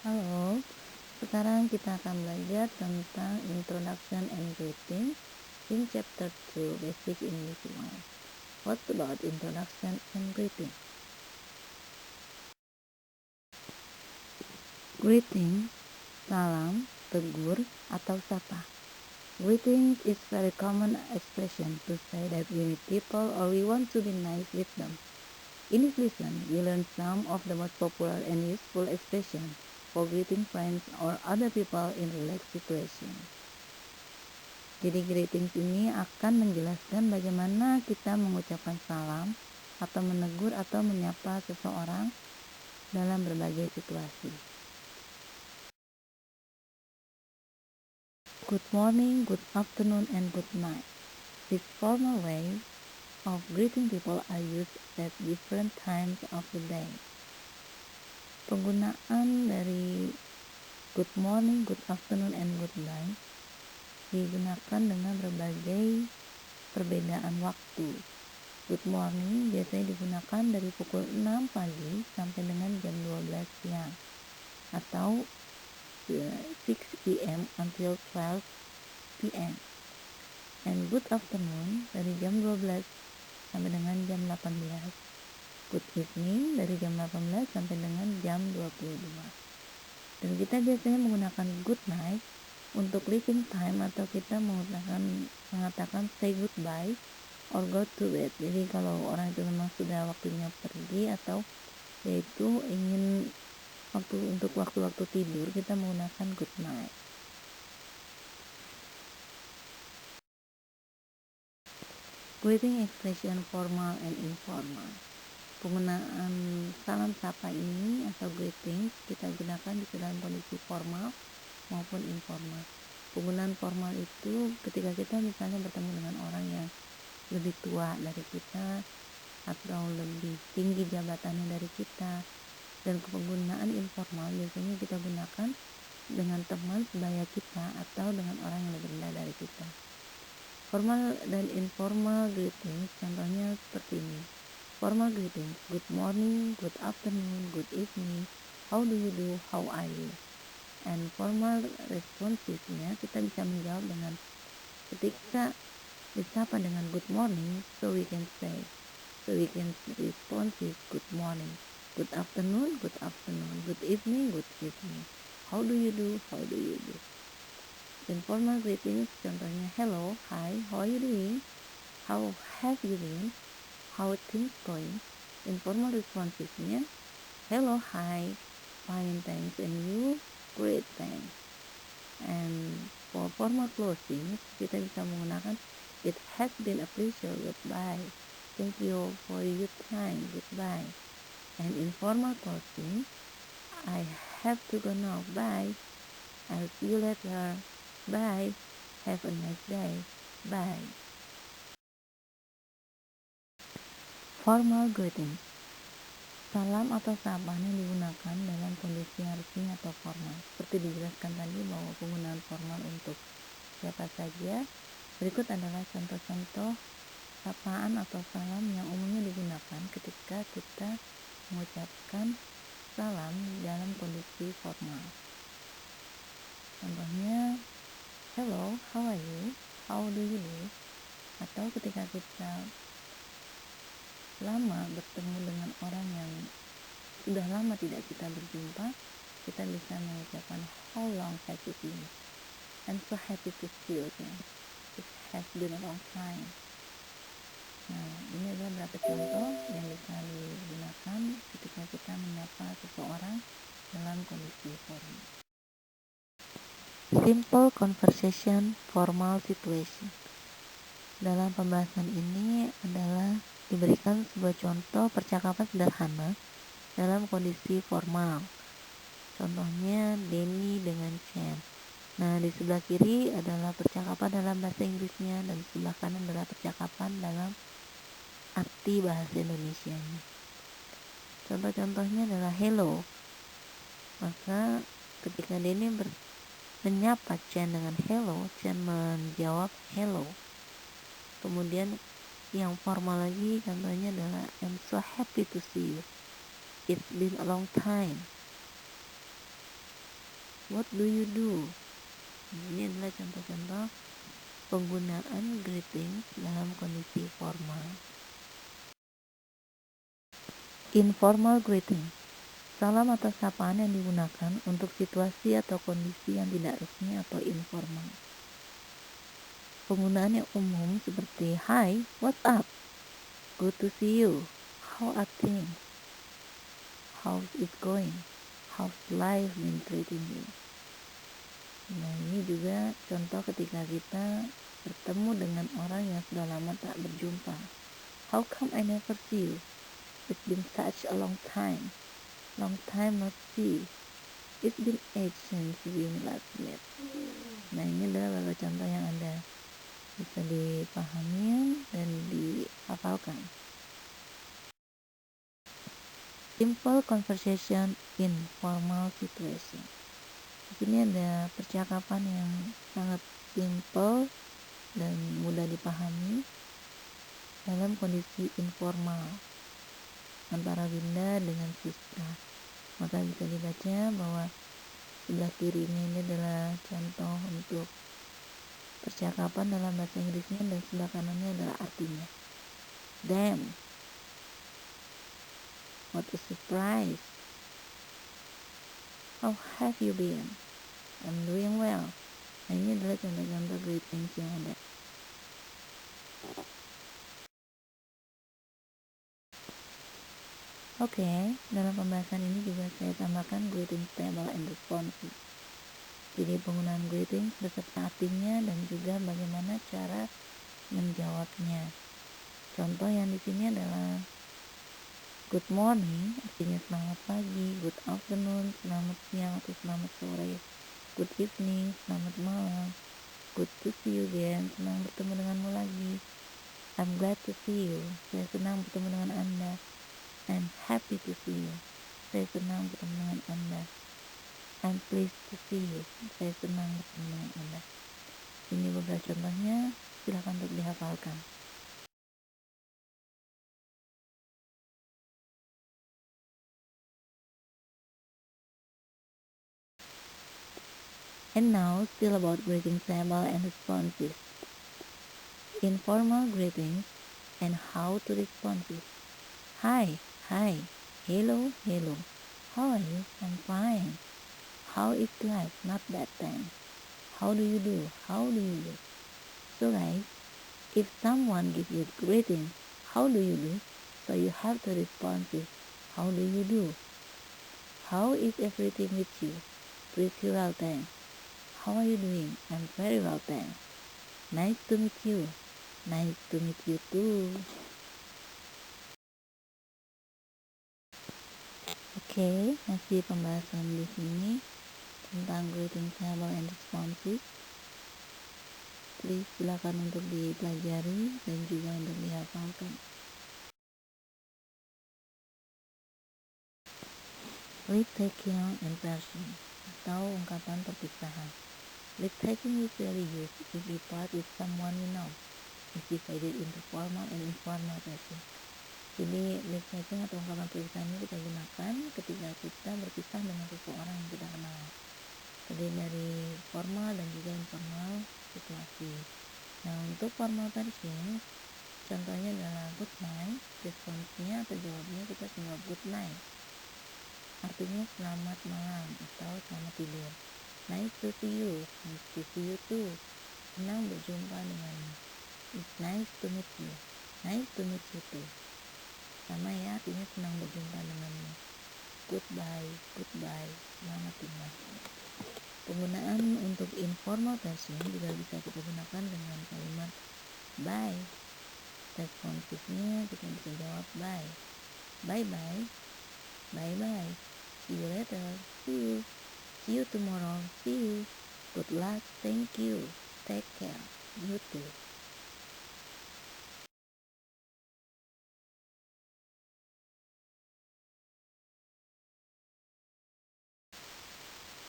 Halo, sekarang kita akan belajar tentang Introduction and Greeting in Chapter 2 Basic English 1. What about Introduction and Greeting? Greeting, salam, tegur, atau sapa. Greeting is very common expression to say that we meet people or we want to be nice with them. In this lesson, we learn some of the most popular and useful expressions for greeting friends or other people in relaxed situations. Jadi greetings ini akan menjelaskan bagaimana kita mengucapkan salam atau menegur atau menyapa seseorang dalam berbagai situasi. Good morning, good afternoon, and good night. This formal way of greeting people are used at different times of the day. Penggunaan dari good morning, good afternoon, and good night digunakan dengan berbagai perbedaan waktu. Good morning biasanya digunakan dari pukul 6 pagi sampai dengan jam 12 siang atau 6 p.m. until 12 p.m. And good afternoon dari jam 12 sampai dengan jam 18. Good evening dari jam 18 sampai dengan jam 22. Dan kita biasanya menggunakan good night untuk leaving time atau kita mengatakan say goodbye or go to bed. Jadi kalau orang itu memang sudah waktunya pergi atau yaitu ingin untuk waktu-waktu tidur, kita menggunakan good night. Greeting expression formal and informal. Penggunaan salam sapa ini atau greeting kita gunakan di dalam kondisi formal maupun informal. Penggunaan formal itu ketika kita misalnya bertemu dengan orang yang lebih tua dari kita atau lebih tinggi jabatannya dari kita, dan penggunaan informal biasanya kita gunakan dengan teman sebaya kita atau dengan orang yang lebih rendah dari kita. Formal dan informal greeting contohnya seperti ini. Formal greeting, good morning, good afternoon, good evening, how do you do, how are you. And formal responsesnya kita bisa menjawab dengan ketika disapa dengan good morning, so we can respond is good morning, good afternoon, good evening, how do you do, Informal greetings contohnya hello, hi, how are you doing, how have you been, how things going. Informal responsesnya hello, hi, fine, thanks, and you, great, thanks. And for formal closing kita bisa menggunakan it has been a pleasure, goodbye, thank you for your time, goodbye. And informal closing, I have to go now, bye, I'll see you later, bye, have a nice day, bye. Formal greeting, salam atau sapaan yang digunakan dalam kondisi resmi atau formal. Seperti dijelaskan tadi bahwa penggunaan formal untuk siapa saja. Berikut adalah contoh-contoh sapaan atau salam yang umumnya digunakan ketika kita mengucapkan salam dalam kondisi formal. Contohnya, hello, how are you, how do you do. Atau ketika kita lama bertemu dengan orang yang sudah lama tidak kita berjumpa, kita bisa mengucapkan how long has it been, I'm so happy to see you again, it has been a long time. Nah, ini adalah beberapa contoh yang bisa digunakan ketika kita menyapa seseorang dalam kondisi formal. Simple conversation, formal situation. Dalam pembahasan ini adalah diberikan sebuah contoh percakapan sederhana dalam kondisi formal. Contohnya Denny dengan Chen. Nah, di sebelah kiri adalah percakapan dalam bahasa Inggrisnya dan di sebelah kanan adalah percakapan dalam arti bahasa Indonesianya. Contoh-contohnya adalah hello. Maka ketika Denny menyapa Chen dengan hello, Chen menjawab hello. Kemudian yang formal lagi contohnya adalah I'm so happy to see you, it's been a long time. What do you do? Ini adalah contoh-contoh penggunaan greeting dalam kondisi formal. Informal greeting. Salam atau sapaan yang digunakan untuk situasi atau kondisi yang tidak resmi atau informal. Penggunaan yang umum seperti Hi, what's up? Good to see you. How are things? How's it going? How's life been treating you? Nah, ini juga contoh ketika kita bertemu dengan orang yang sudah lama tak berjumpa. How come I never see you? It's been such a long time no see. It's been age since we last met. Nah, ini adalah beberapa contoh yang ada bisa dipahami dan dihafalkan. Simple conversation in formal situation. Di sini ada percakapan yang sangat simple dan mudah dipahami dalam kondisi informal antara Winda dengan Siska. Maka bisa dibaca bahwa sebelah kirinya ini adalah contoh untuk percakapan dalam bahasa Inggrisnya dan sebelah kanannya adalah artinya. Damn, what a surprise. How have you been? I'm doing well. Nah, ini adalah contoh-contoh greetings yang ada. Oke, dalam pembahasan ini juga saya tambahkan greeting stable and responsive. Jadi penggunaan greeting beserta artinya dan juga bagaimana cara menjawabnya. Contoh yang di sini adalah good morning, artinya selamat pagi, good afternoon, selamat siang atau selamat sore, good evening, selamat malam, good to see you again, senang bertemu denganmu lagi, I'm glad to see you, saya senang bertemu dengan Anda, I'm happy to see you, saya senang bertemu dengan Anda, I'm pleased to see you, saya senang bertemu dengan Anda. Ini beberapa contohnya, silakan untuk dihafalkan. And now, still about greeting stable and responsive. Informal greetings and how to respond to. Hi, hi, hello, hello. How are you? I'm fine. How is life? Not bad, thanks. How do you do? How do you do? So guys, if someone gives you greetings, how do you do? So you have to respond with, how do you do? How is everything with you? Pretty well, thanks. How are you doing? I'm very well, thanks. Nice to meet you. Nice to meet you too. Oke, masih pembahasan di sini tentang greeting stable and responsive. Please silakan untuk dipelajari dan juga untuk dihafalkan. Leave taking and version atau ungkapan perpisahan. Leave taking is usually used if we part with someone we know. It's divided into formal and informal version. Jadi leave taking atau ungkapan perpisahan ini kita gunakan ketika kita berpisah dengan seseorang yang kita kenal. Jadi dari formal dan juga informal situasi. Nah, untuk formal version contohnya adalah good night, responsnya atau jawabnya kita tinggal good night, artinya selamat malam atau selamat tidur. Nice to see you, nice to see you too, senang berjumpa denganmu. It's nice to meet you, nice to meet you too, sama ya, artinya senang berjumpa denganmu. Goodbye, goodbye, selamat tinggal. Penggunaan untuk informal version juga bisa kita gunakan dengan kalimat bye. Responsifnya kita bisa jawab bye, bye bye, bye bye, see you later, see you tomorrow, see you, good luck, thank you, take care, you too.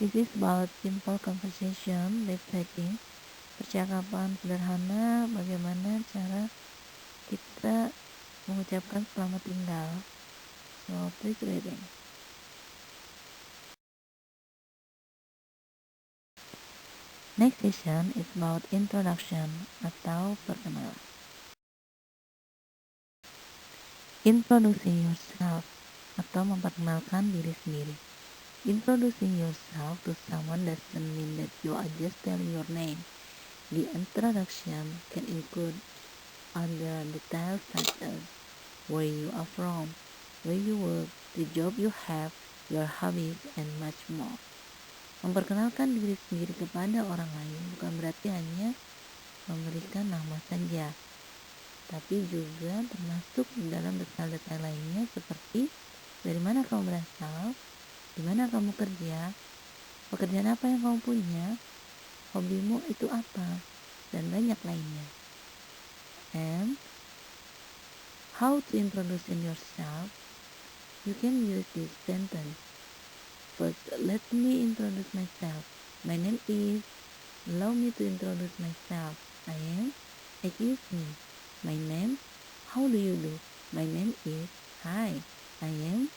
This is about simple conversation, live taking, percakapan sederhana, bagaimana cara kita mengucapkan selamat tinggal. So please reading. Next session is about introduction atau perkenalan. Introducing yourself atau memperkenalkan diri sendiri. Introducing yourself to someone doesn't mean that you are just telling your name. The introduction can include other details such as where you are from, where you work, the job you have, your hobbies, and much more. Memperkenalkan diri sendiri kepada orang lain bukan berarti hanya memberikan nama saja, tapi juga termasuk di dalam detail-detail lainnya seperti dari mana kamu berasal, di mana kamu kerja, pekerjaan apa yang kamu punya, hobimu itu apa, dan banyak lainnya. And how to introduce yourself? You can use this sentence. First, let me introduce myself. My name is. Allow me to introduce myself. I am. Excuse me. My name. How do you do? My name is. Hi. I am.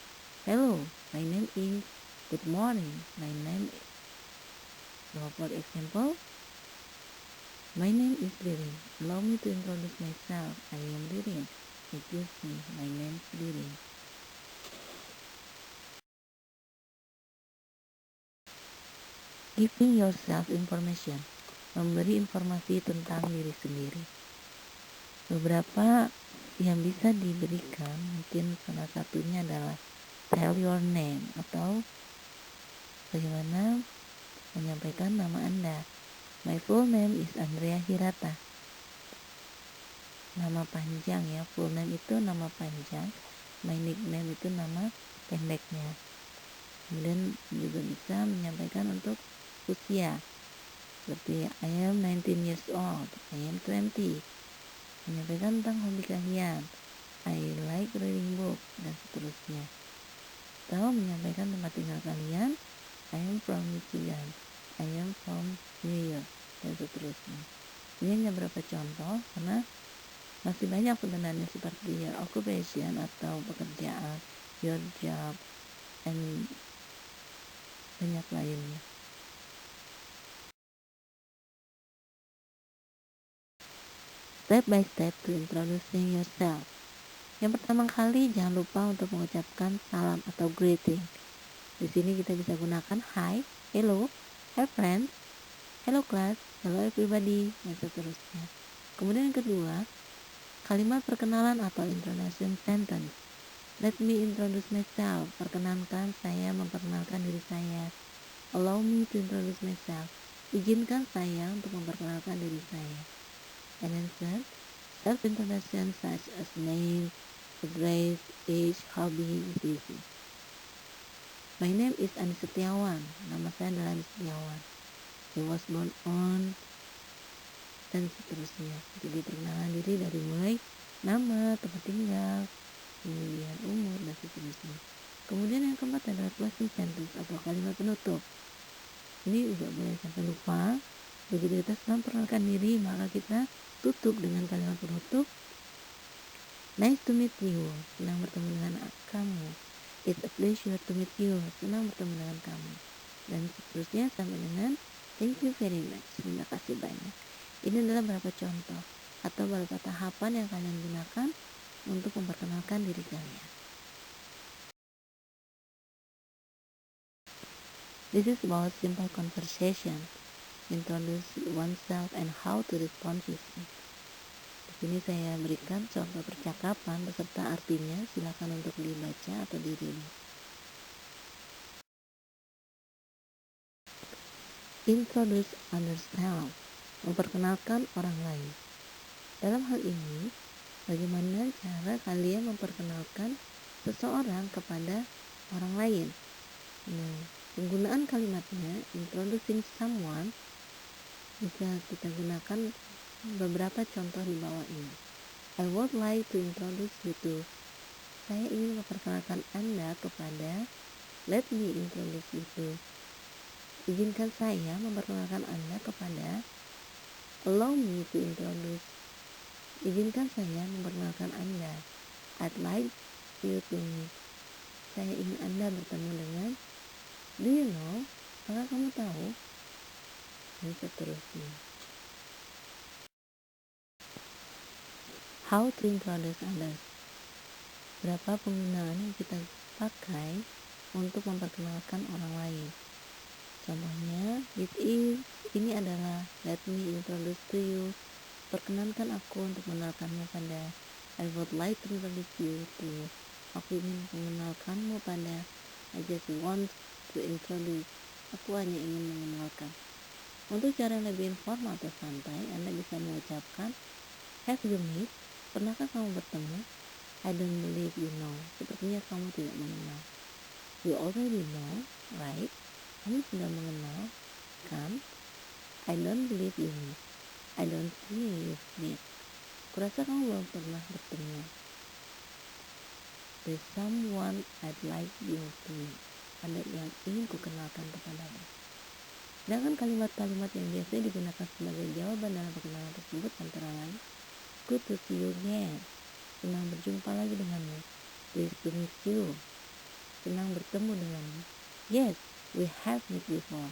Hello. My name is. Good morning. My name is. So for example, my name is Ririn. Allow me to introduce myself. I am Ririn. Excuse me. My name is Ririn. Giving yourself information. Memberi informasi tentang diri sendiri. Beberapa yang bisa diberikan mungkin salah satunya adalah tell your name atau bagaimana menyampaikan nama Anda. My full name is Andrea Hirata. Nama panjang ya, full name itu nama panjang, my nickname itu nama pendeknya. Kemudian juga bisa menyampaikan untuk usia seperti I am 19 years old, I am 20. Menyampaikan tentang hobi kalian, I like reading book, dan seterusnya. Atau menyampaikan tempat tinggal kalian, I am from Michigan, I am from New York, dan seterusnya. Ini hanya beberapa contoh karena masih banyak sebenarnya seperti your occupation atau pekerjaan, your job, and banyak lainnya. Step by step to introducing yourself. Yang pertama kali jangan lupa untuk mengucapkan salam atau greeting. Di sini kita bisa gunakan hi, hello, hi friends, hello class, hello everybody, dan seterusnya. Kemudian yang kedua, kalimat perkenalan atau introduction sentence. Let me introduce myself. Perkenankan saya memperkenalkan diri saya. Allow me to introduce myself. Izinkan saya untuk memperkenalkan diri saya. And then third, self-introduction such as name, address, age, hobby, etc. My name is Ani Setiawan. Nama saya adalah Ani Setiawan. I was born on, dan seterusnya. Jadi perkenalan diri dari mulai nama, tempat tinggal, kemudian umur, dan seterusnya. Kemudian yang keempat adalah closing sentence atau kalimat penutup. Ini juga boleh sampai lupa. Begitu kita sedang memperkenalkan diri, maka kita tutup dengan kalimat penutup. Nice to meet you. Senang bertemu dengan kamu. It's a pleasure to meet you. Senang bertemu dengan kamu. Dan seterusnya sampai dengan thank you very much. Terima kasih banyak. Ini adalah beberapa contoh atau beberapa tahapan yang kalian gunakan untuk memperkenalkan diri kalian. This is about simple conversation. Introduce oneself and how to respond quickly. Di sini saya berikan contoh percakapan beserta artinya. Silakan untuk dibaca atau di-read. Introduce oneself. Memperkenalkan orang lain. Dalam hal ini, bagaimana cara kalian memperkenalkan seseorang kepada orang lain? Nah, penggunaan kalimatnya introducing someone bisa kita gunakan beberapa contoh di bawah ini. I would like to introduce you to. Saya ingin memperkenalkan Anda kepada. Let me introduce you to. Izinkan saya memperkenalkan Anda kepada. Allow me to introduce. Izinkan saya memperkenalkan Anda. I'd like you to meet. Saya ingin Anda bertemu dengan. Do you know? Apakah kamu tahu? dan seterusnya. How to introduce others. Berapa penggunaan yang kita pakai untuk memperkenalkan orang lain. Contohnya, ini adalah let me introduce to you. Perkenankan aku untuk mengenalkanmu pada. I would like to introduce you to. Aku ingin mengenalkanmu pada. I just want to introduce. Aku hanya ingin mengenalkan. Untuk cara yang lebih informal atau santai, Anda bisa mengucapkan have you met? Pernahkah kamu bertemu? I don't believe you know. Sepertinya kamu tidak mengenal. You already know, right? Kamu sudah mengenal, kan? I don't believe you meet. I don't think you've met. Kurasa kamu belum pernah bertemu. There's someone I'd like you to meet. Ada yang ingin kukenalkan kepadamu. Sedangkan kalimat-kalimat yang biasa digunakan sebagai jawaban dalam perkenalan tersebut antara lain, good to see you again. Senang berjumpa lagi denganmu. Pleased to meet you. Senang bertemu denganmu. Yes, we have met before.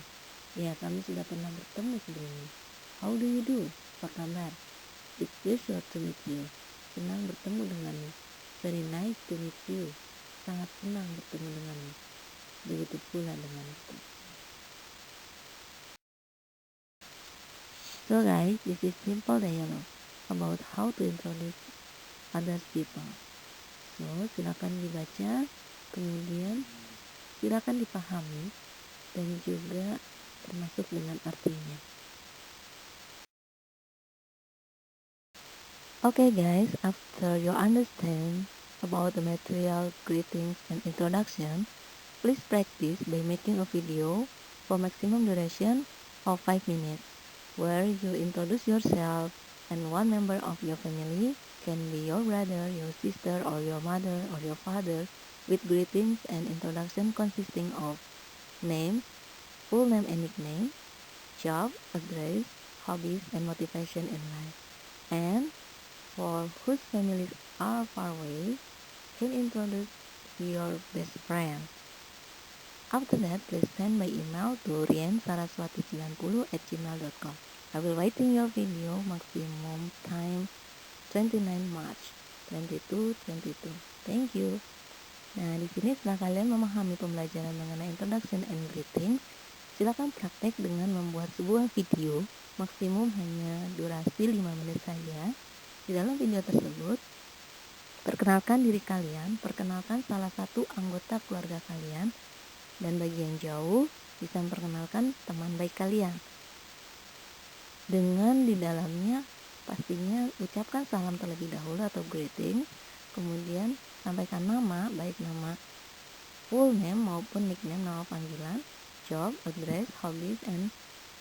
Ya, kami sudah pernah bertemu sebelumnya. How do you do? Apa kabar? It's pleasure to meet you. Senang bertemu denganmu. Very nice to meet you. Sangat senang bertemu denganmu. Begitu pula denganku. So guys, this is simple dialogue about how to introduce other people. So, silakan dibaca, kemudian silakan dipahami dan juga termasuk dengan artinya. Okay guys, after you understand about the material, greetings, and introduction, please practice by making a video for maximum duration of 5 minutes, where you introduce yourself and one member of your family, can be your brother, your sister, or your mother, or your father, with greetings and introduction consisting of name, full name and nickname, job, address, hobbies, and motivation in life. And for whose families are far away, can introduce your best friend. After that, please send by email to riensaraswati90@gmail.com. I will waiting your video maximum time 29 March 2022. Thank you. Nah, di sini setelah kalian memahami pembelajaran mengenai introduction and greeting, silakan praktek dengan membuat sebuah video maksimum hanya durasi 5 menit saja. Di dalam video tersebut, perkenalkan diri kalian, perkenalkan salah satu anggota keluarga kalian, dan bagi yang jauh bisa memperkenalkan teman baik kalian. Dengan di dalamnya pastinya ucapkan salam terlebih dahulu atau greeting, kemudian sampaikan nama, baik nama full name maupun nickname, nama panggilan, job, address, hobbies, and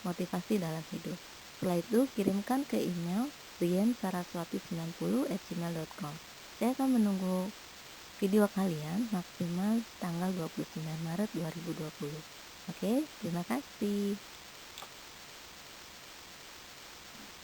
motivasi dalam hidup. Setelah itu kirimkan ke email riensaraswati90@gmail.com. Saya akan menunggu video kalian maksimal tanggal 29 Maret 2020. Oke, terima kasih.